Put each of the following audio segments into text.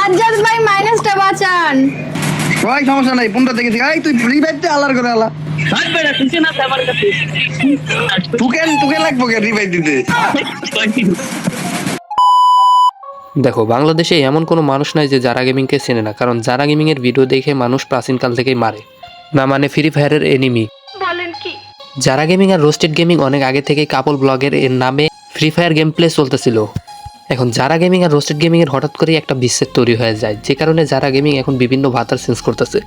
সাজ্জাদ ভাই মাইনাসটা বাঁচান। ওই সমস্যা নাই, 15 থেকে এই তুই ফ্রি বাইতে আলার করে আলা থাকবে না কিছু না আমার কাছে। তোকে লাগবো কে রিভাইভ দিতে? দেখো, বাংলাদেশে এমন কোনো মানুষ নাই যে যারা গেমিংকে চেনে না, কারণ যারা গেমিং এর ভিডিও দেখে মানুষ প্রাচীনকাল থেকেই মারে না, মানে ফ্রি ফায়ারের এনিমি। বলেন কি? যারা গেমিং আর রোস্টেড গেমিং অনেক আগে থেকে কাপল ব্লগের এর নামে ফ্রি ফায়ার গেম প্লে চলতেছিল। এখন যারা গেমিং আর রোস্টেড গেমিং এর হঠাৎ করে একটা বিচ্ছেদ তৈরি হয়ে যায়, যে কারণে যারা গেমিং এখন বিভিন্ন ভাতার চেঞ্জ করতেছে।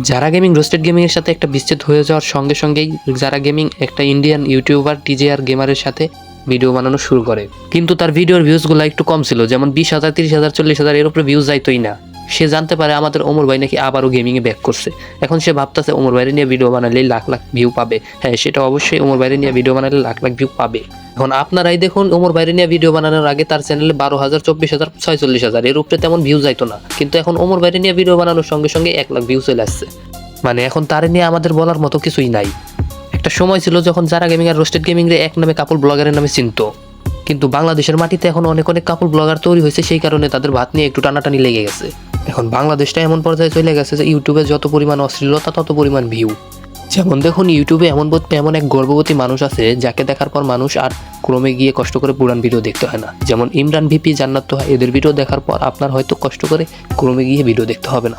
যারা গেমিং রোস্টেড গেমিং এর সাথে একটা বিচ্ছেদ হয়ে যাওয়ার সঙ্গে সঙ্গেই যারা গেমিং একটা ইন্ডিয়ান ইউটিউবার টিজেআর গেমারের সাথে ভিডিও বানানো শুরু করে, কিন্তু তার ভিডিওর ভিউজগুলো একটু কম ছিল, যেমন 20,000, 30,000, 40,000 এর উপরে ভিউজ যাইতোই না। সে জানতে পারে আমাদের ওমর ভাই নাকি আবারও গেমিংয়ে ব্যাক করছে। এখন সে ভাবতেছে ওমর ভাইরে নিয়ে ভিডিও বানালেই লাখ লাখ ভিউ পাবে। হ্যাঁ, সেটা অবশ্যই, ওমর ভাইরে নিয়ে ভিডিও বানালে লাখ লাখ ভিউ পাবে। এখন আপনারাই দেখুন, ওমর ভাইরে নিয়ে ভিডিও বানানোর আগে তার চ্যানেলে 12,000, 24,000, 46,000 এর উপরে তেমন ভিউ যাইতো না, কিন্তু এখন ওমর ভাইরে নিয়ে ভিডিও বানানোর সঙ্গে সঙ্গে 1 লাখ ভিউ চলে আসছে। মানে এখন তারে নিয়ে আমাদের বলার মতো কিছুই নাই। একটা সময় ছিল যখন যারা গেমিং আর রোস্টেড গেমিং রে এক নামে কাপল ব্লগারের নামে চিনতো, কিন্তু বাংলাদেশের মাটিতে এখন অনেক অনেক কাপল ব্লগার তৈরি হয়েছে, সেই কারণে তাদের ভাত নিয়ে একটু টানাটানি লেগে গেছে। এখন বাংলাদেশটা এমন পর্যায়ে চলে গেছে যে ইউটিউবে যত পরিমাণ অশ্লীলতা তত পরিমাণ ভিউ। যেমন দেখুন, ইউটিউবে এমন এক গর্ভবতী মানুষ আছে যাকে দেখার পর মানুষ আর ক্রমে গিয়ে কষ্ট করে পুরান ভিডিও দেখতে হয় না। যেমন ইমরান ভিপি, জান্নাত তোহা, এদের ভিডিও দেখার পর আপনার হয়তো কষ্ট করে ক্রমে গিয়ে ভিডিও দেখতে হবে না।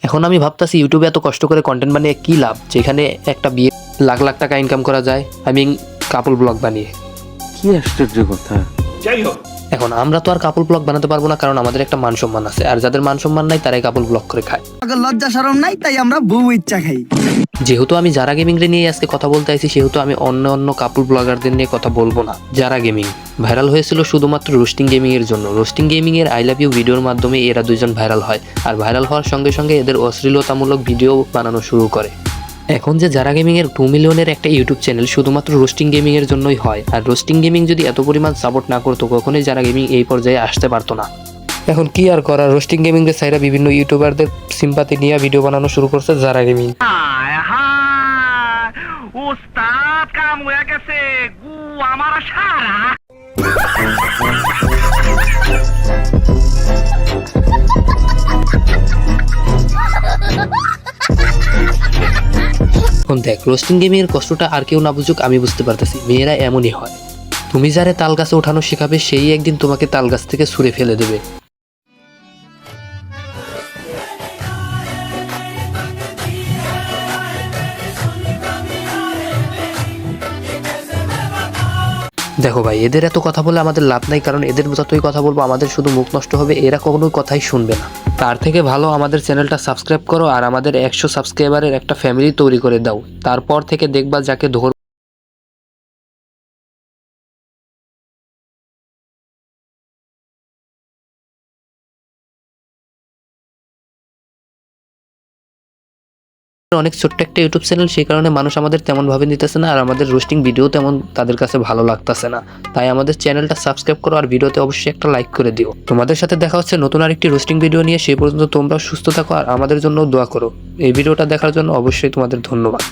এখন আমি ভাবতাছি ইউটিউবে এত কষ্ট করে কন্টেন্ট বানিয়ে কি লাভ, যেখানে একটা বিয়ে লাখ লাখ টাকা ইনকাম করা যায় আই মিন কাপল ব্লগ বানিয়ে। কি আশ্চর্য কথা। যাই হোক, এখন আমরা তো আর কাপল ব্লগ বানাতে পারবো না, কারণ আমাদের একটা মান সম্মান আছে, আর যাদের মান সম্মান নাই তারাই কাপল ব্লগ করে খায়। লজ্জা শরম নাই, তাই আমরা বউ ইচ্ছা খাই। যেহেতু আমি যারা গেমিং রে নিয়ে আজকে কথা বলতে আইছি, সেহেতু আমি অন্য কাপল ব্লগারদের নিয়ে কথা বলবো না। যারা গেমিং ভাইরাল হয়েছিল শুধুমাত্র রোস্টিং গেমিং এর জন্য। রোস্টিং গেমিং এর আই লাভ ইউ ভিডিওর মাধ্যমে এরা দুজন ভাইরাল হয়, আর ভাইরাল হওয়ার সঙ্গে সঙ্গে এদের অশ্লীলতামূলক ভিডিও বানানো শুরু করে। এখন যে যারা গেমিং এর 2 মিলিয়নের একটা ইউটিউব চ্যানেল শুধুমাত্র রোস্টিং গেমিং এর জন্যই হয়, আর রোস্টিং গেমিং যদি এত পরিমাণ সাপোর্ট না করতো, কখনোই যারা গেমিং এই পর্যায়ে আসতে পারতো না। এখন কি আর করার, রোস্টিং গেমিং এর সাইরা বিভিন্ন ইউটিউবারদের সিম্পাথি নিয়ে ভিডিও বানানো শুরু করছে যারা গেমিং। ওস্তাদ কাম হয়ে গেছে, গু আমার সারা। এখন দেখ, রোস্টিং গেমিং এর কষ্টটা আর কেউ না বুঝুক, আমি বুঝতে পারতেছি। মেয়েরা এমনই হয়, তুমি যারে তাল গাছে ওঠানো শেখাবে সেই একদিন তোমাকে তাল গাছ থেকে ছুঁড়ে ফেলে দেবে। দেখো ভাই, এদের এত কথা বলে আমাদের লাভ নাই, কারণ এদের যতই কথা বলবো আমাদের শুধু মুখ নষ্ট হবে, এরা কখনোই কথাই শুনবে না। তার থেকে ভালো আমাদের চ্যানেলটা সাবস্ক্রাইব করো আর আমাদের 100 সাবস্ক্রাইবারের একটা ফ্যামিলি তৈরি করে দাও। তারপর থেকে দেখবা যাকে ধর অনেক ছোট্ট একটা ইউটিউব চ্যানেল, সেই কারণে মানুষ আমাদের তেমন ভাবে নিতেছে না, আর আমাদের রোস্টিং ভিডিও তেমন তাদের কাছে ভালো লাগতেছে না। তাই আমাদের চ্যানেলটা সাবস্ক্রাইব করো আর ভিডিওতে অবশ্যই একটা লাইক করে দিও। তোমাদের সাথে দেখা হচ্ছে নতুন আরেকটি রোস্টিং ভিডিও নিয়ে। সেই পর্যন্ত তোমরা সুস্থ থাকো আর আমাদের জন্য দোয়া করো। এই ভিডিওটা দেখার জন্য অবশ্যই তোমাদের ধন্যবাদ।